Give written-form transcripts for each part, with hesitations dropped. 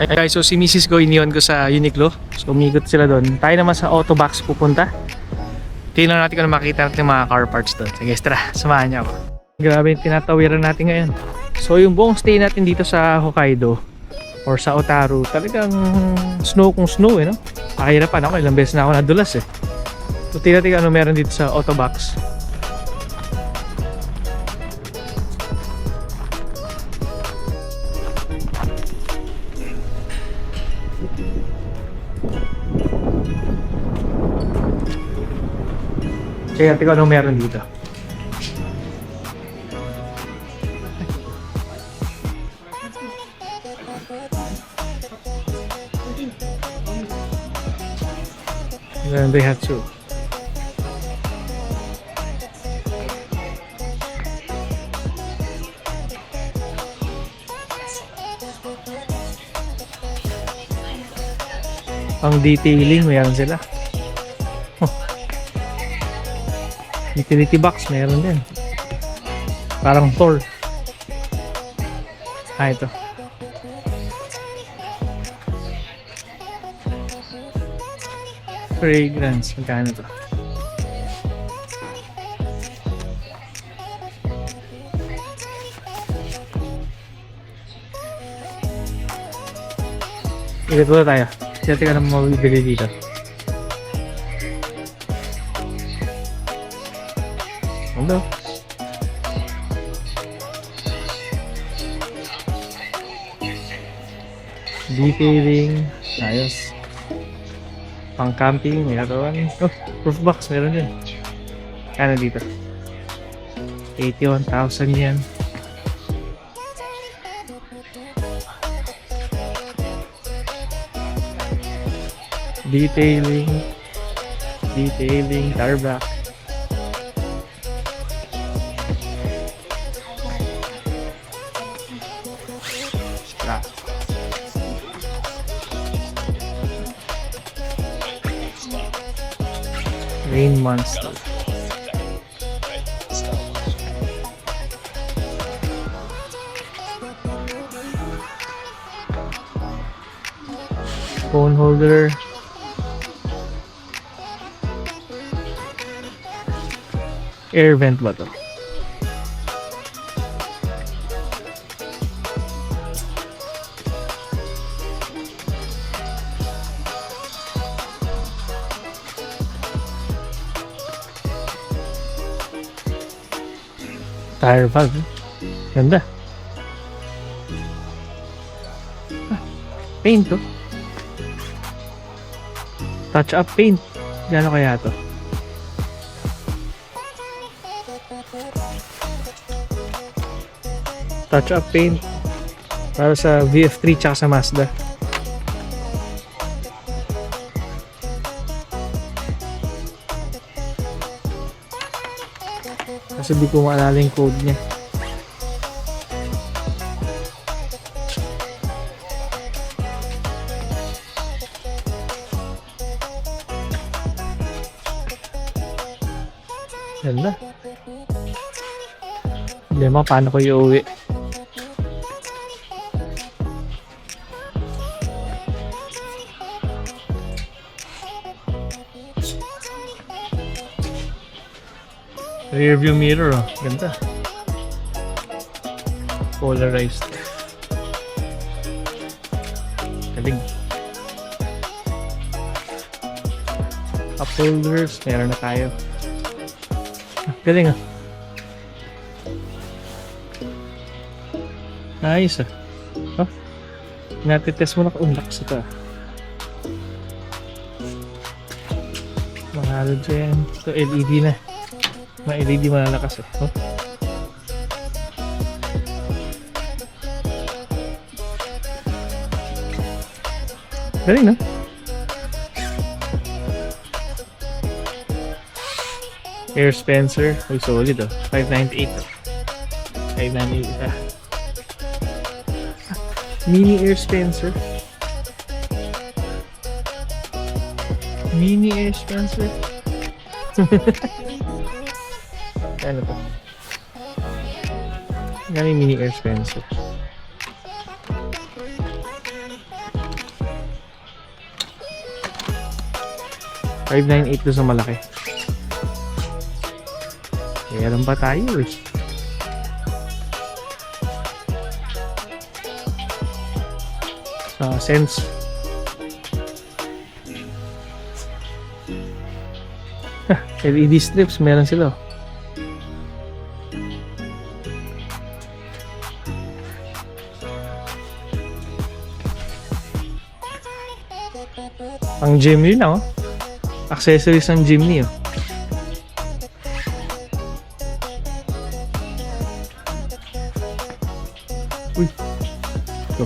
Hey guys, so si Mrs. ko iniwan ko sa Uniqlo. So umikot sila doon. Tayo naman sa Autobox pupunta. Tingnan natin kung makita natin yung mga car parts doon. Sige, tara, samahan niya ako. Grabe yung tinatawiran natin ngayon. So yung buong stay natin dito sa Hokkaido or sa Otaru, talagang snow kung snow no? Pakahirapan ako, ilang beses na ako nadulas So tingnan natin ano meron dito sa Autobox. Kaya tingnan ano meron dito. Daihatsu. Pang detailing mayroon sila. Utility box meron din. Parang Thor. Ito. Fragrance. Magkano to? Ikot muna tayo. Siyempre ka naman mabibili dito. Hello. Detailing. Ayos. Pang camping. May katawan. Oh, roof box. Meron din. Kano dito? 81,000 yan. Detailing. Detailing. Tarback. Rain Monster. Phone holder. Air vent ba to? Tire valve. Ganda. Paint to. Touch up paint. Gano kaya to? Touch up paint. Para sa VF3 tsaka sa Mazda. Kasi di ko maalala yung code niya. Ganda. Problema, paano ko iuwi? Rear view mirror, oh. Ganda. Polarized. Galing. Cup holders, meron na tayo. Galing ah. Nice ah. Oh, natitest mo na kung lakas ito ah. Mga halogen. Ito LED na. Mga LED malalakas eh. Oh. Galing no? Air Spencer. Uy, solid oh. 598 oh. 598 ah. Mini Air Spencer. Mini Air Spencer. Ano to? Gano'y Mini Air Spencer. 598 doon sa malaki. Meron pa tayo eh. Sa Sense. LED strips, meron sila. Ang Jimny na oh. Accessories ng Jimny oh. Uy. Ito.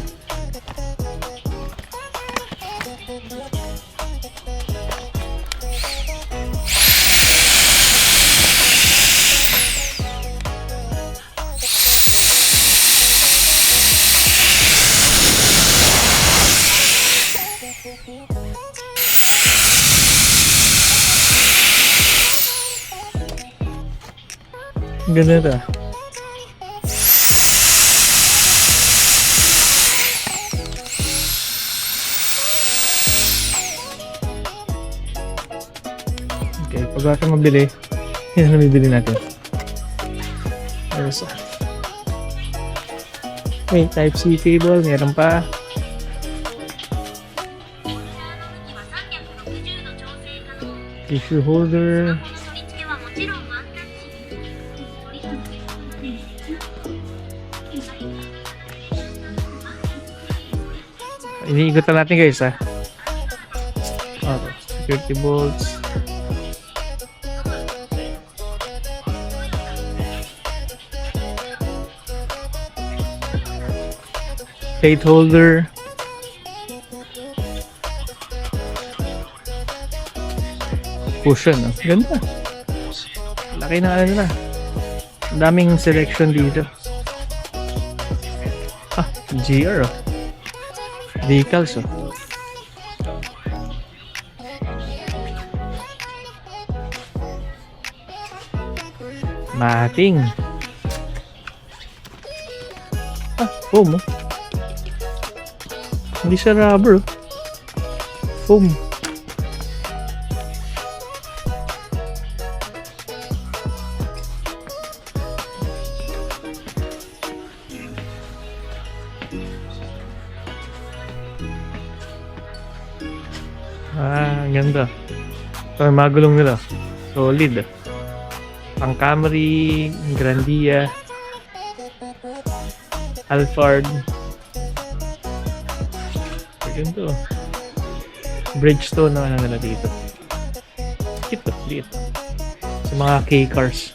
Ang ganda ito. Okay, pag natin mabili, yan na bibili natin. May Type-C cable, meron pa. Tissue holder. Iniikutan natin guys ha. Okay. Security bolts. Plate holder. Cushion. Oh. Ganda. Laki na ano na. Daming selection dito. Ah, GR oh. Decals oh. Mating. Ah, foam oh. Hindi siya rubber oh. Foam. Ah, ganda. Ito yung mga gulong nila. Solid. Pang Camry, Grandia, Alphard. Ganda. Bridgestone na ano nila dito. Ito, dito. Sa mga K-cars.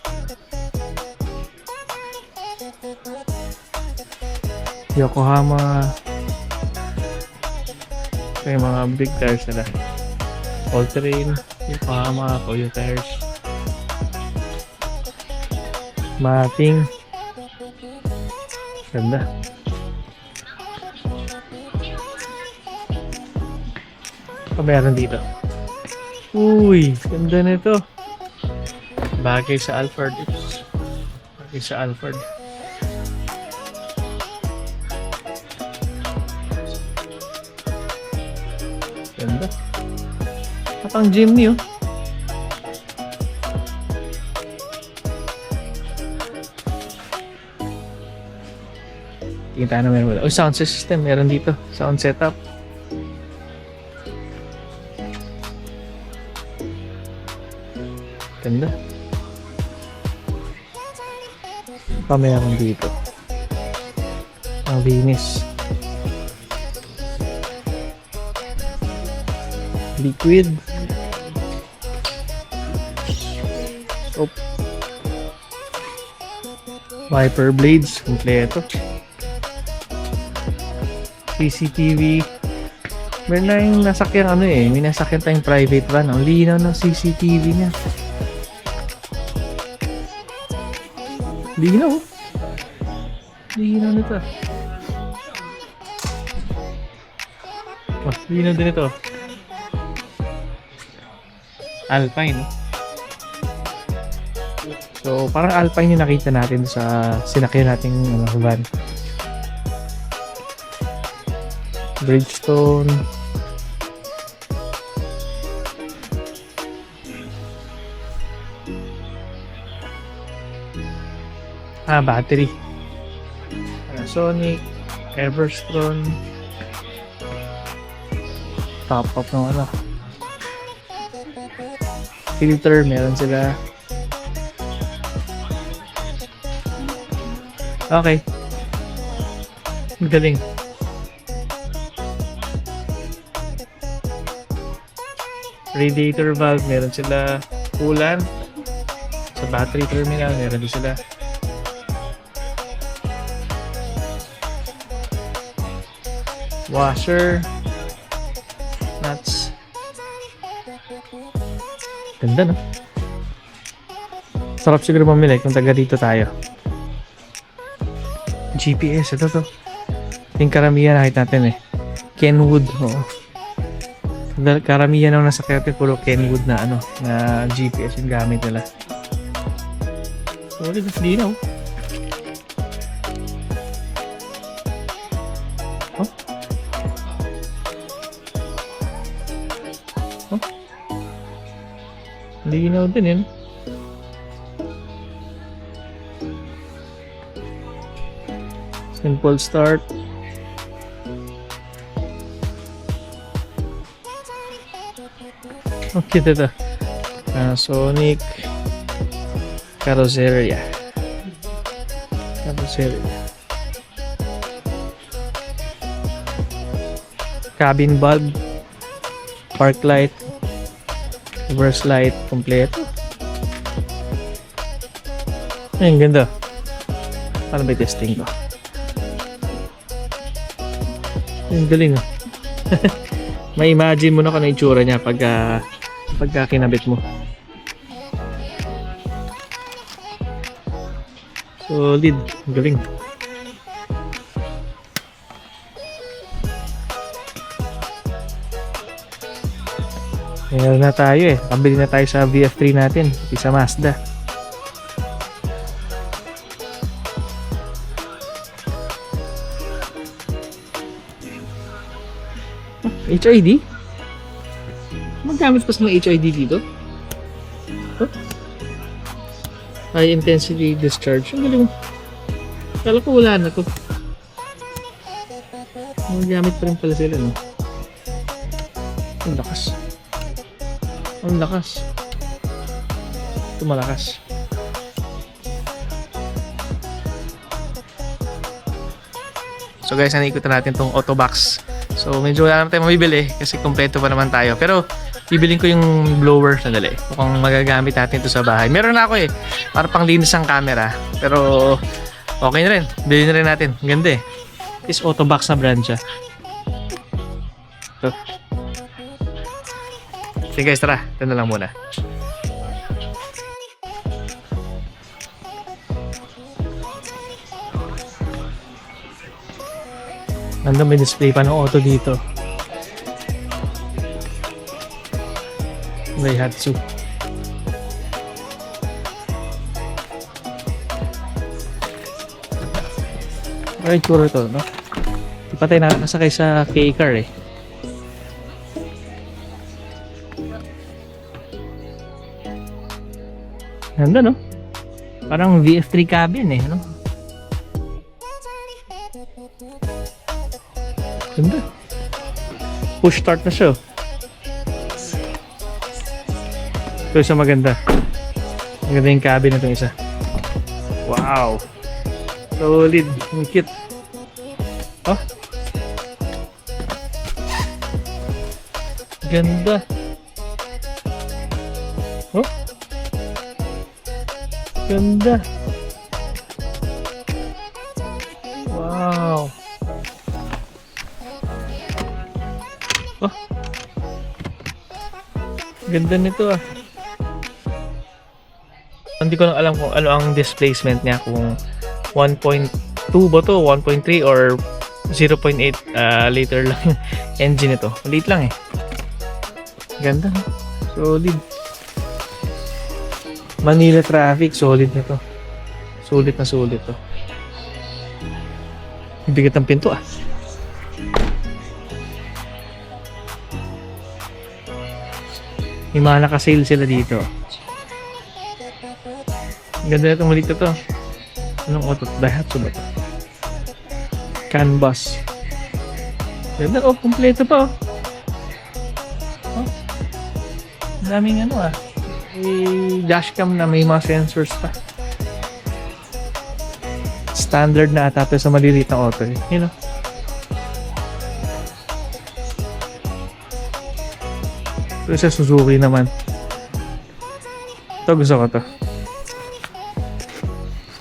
Yokohama. Ito yung mga big tires nila. All-terrain, Yokohama, Toyo tires. Mating. Ganda. Ano meron dito? Uy, ganda nito. Bagay sa Alphard. Bagay sa Alphard. Ganda. At ang Jimny oh. Tingin tayo na meron wala. Oh, sound system. Meron dito. Sound setup. Ganda. Pa meron dito. Ang linis. Liquid. Soap. Wiper blades. Kompleto. CCTV. Meron na yung nasakyan ano eh. May nasakyan tayong private van. Ang linaw ng CCTV niya. Linaw. Linaw nito. Oh, linaw din ito. Alpine. So, parang Alpine yung nakita natin sa sinakyan nating van. Bridgestone. Battery. Panasonic, Everstron. Top up ng ano. Filter, meron sila. Okay. Galing. Radiator valve, meron sila. Coolant. Sa battery terminal, meron din sila. Washer. Nuts. Ganda, no? Sarap siguro mamili kung taga dito tayo. GPS, ito to. Yung karamihan nakita natin eh. Kenwood, oo. Karamihan ng nasa natin puro Kenwood na ano, na GPS yung gamit nila. Solid, hindi na, oh. Oh? Linaw din yun. Simple start. Okay, ito. Sonic Carrozzeria. Cabin bulb, park light, reverse light, kompleto. Ay, ang ganda. Paano ba testing ko? Ang galing, oh. May imagine mo na kung ano yung itsura niya pagka kinabit mo. Solid. Ang galing. Meron na tayo eh. Pabili na tayo sa VF3 natin. Sa Mazda. HID? Magamit pa sa mga HID dito? Huh? High intensity discharge. Ang galing. Kala ko wala na to. Magamit pa rin pala sila, no? Ang lakas. Ang lakas. Ito malakas. So guys, naikutan natin tong Autobox. So medyo wala naman tayo mabibili kasi kompleto pa naman tayo. Pero bibilin ko yung blower sandali. Mukhang magagamit natin ito sa bahay. Meron na ako eh. Para pang linis ang camera. Pero okay na rin. Bilhin na rin natin. Ganda eh. Is Autobox na brand siya. So. Sige guys, tara. Ito na lang muna. Nandun may display pa ng auto dito. Daihatsu. Ay, tsura to, no? Di pa tayo nakasakay sa K-car eh. Ganda, no? Parang VF3 cabin eh, no? Ganda. Push start na siya. Ito isa maganda. Maganda yung cabin na itong isa. Wow. Solid. Ang cute. Oh. Ganda. Oh. Ganda. Wow. Oh. Ganda nito ah. Hindi ko lang alam kung ano ang displacement niya, kung 1.2 ba to, 1.3 or 0.8 liter lang yung engine nito. Maliit lang eh. Ganda. Solid. Manila traffic, solid na to. Solid na solid to. Bigat ng pinto ah. May mga naka-sale sila dito. Ganda na itong maliit na to. Anong auto? Daihatsu ba ito? CAN bus. Ganda, oh, kompleto pa, oh. Oh. Daming ano, ah. May dashcam na may mga sensors pa. Standard na ata sa maliliit na auto, eh. You know? Ito sa Suzuki naman. Ito, gusto ko to.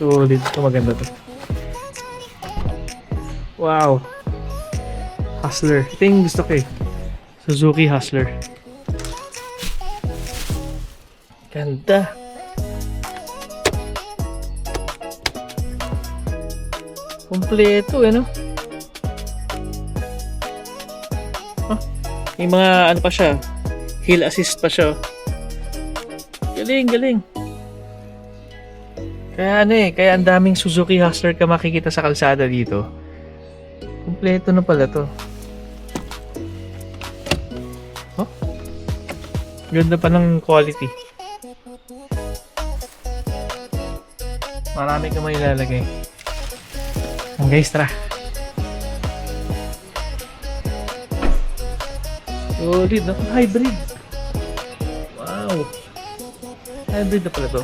Solid. Ito, maganda to. Wow. Hustler. Ito yung gusto ko, eh. Suzuki Hustler. Ganda. Kompleto, eh, no? Oh, may mga ano pa siya. Hill assist pa siya. Galing, galing. Kaya ano eh, kaya ang daming Suzuki Hustler ka makikita sa kalsada dito. Kompleto na pala to. Oh? Ganda pa ng quality. Marami ka may ilalagay. Guys, tara. Solid, no? Hybrid. Wow. Hybrid na pala to.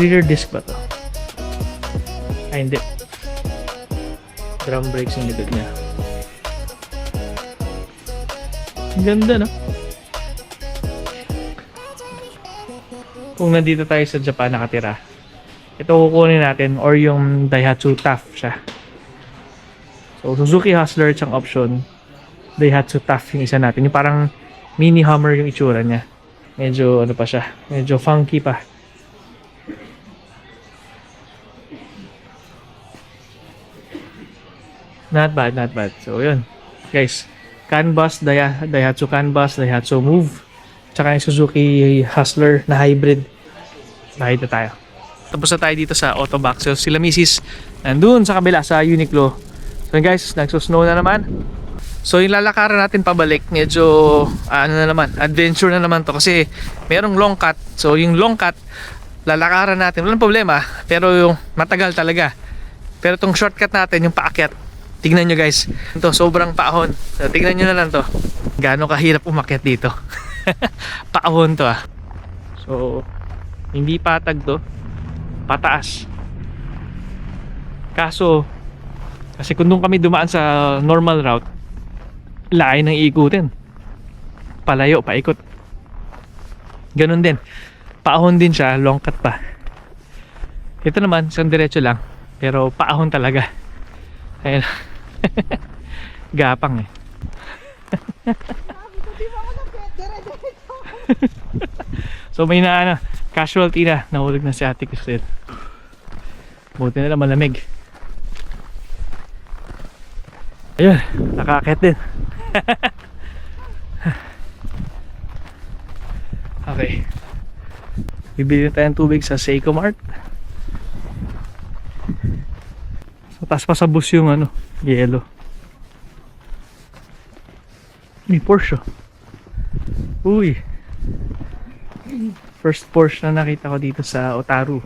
Rear disc ba to? Ay, hindi. Drum brakes yung likod niya. Ang ganda, no? Kung nandito tayo sa Japan nakatira, ito kukunin natin or yung Daihatsu TAF siya. So, Suzuki Hustler siyang option. Daihatsu TAF yung isa natin. Yung parang mini Hummer yung itsura niya. Medyo ano pa siya. Medyo funky pa. Not bad, not bad. So, yun. Guys, CAN bus, Daihatsu CAN bus, Daihatsu Move. Tsaka yung Suzuki Hustler na hybrid. Bahid na tayo. Tapos na tayo dito sa Autobox. So, sila misis nandun sa kabila sa Uniqlo. So guys, nagsusnow na naman. So yung lalakaran natin pabalik, medyo ano na naman, adventure na naman to kasi merong long cut. So yung long cut, lalakaran natin, walang problema, pero yung matagal talaga. Pero tong shortcut natin, yung paakyat, tignan nyo guys, ito sobrang paahon. So tignan nyo na lang to, gaano kahirap umakyat dito. Paahon to ah. So hindi patag to, pataas. Kaso kasi kung doon kami dumaan sa normal route, layo ng iikutin. Palayo, paikot. Ganun din. Paahon din siya, long cut pa. Ito naman, isang diretso lang. Pero paahon talaga. Ayun. Gapang eh. So may na casualty na. Nahulog na si Ate Cristel. Buti na lang malamig. Ayun, nakakit din. Okay. Bibili na tayo ng tubig sa Seiko Mart. So, taas pa sa bus yung ano, yellow. May Porsche. Uy. First Porsche na nakita ko dito sa Otaru.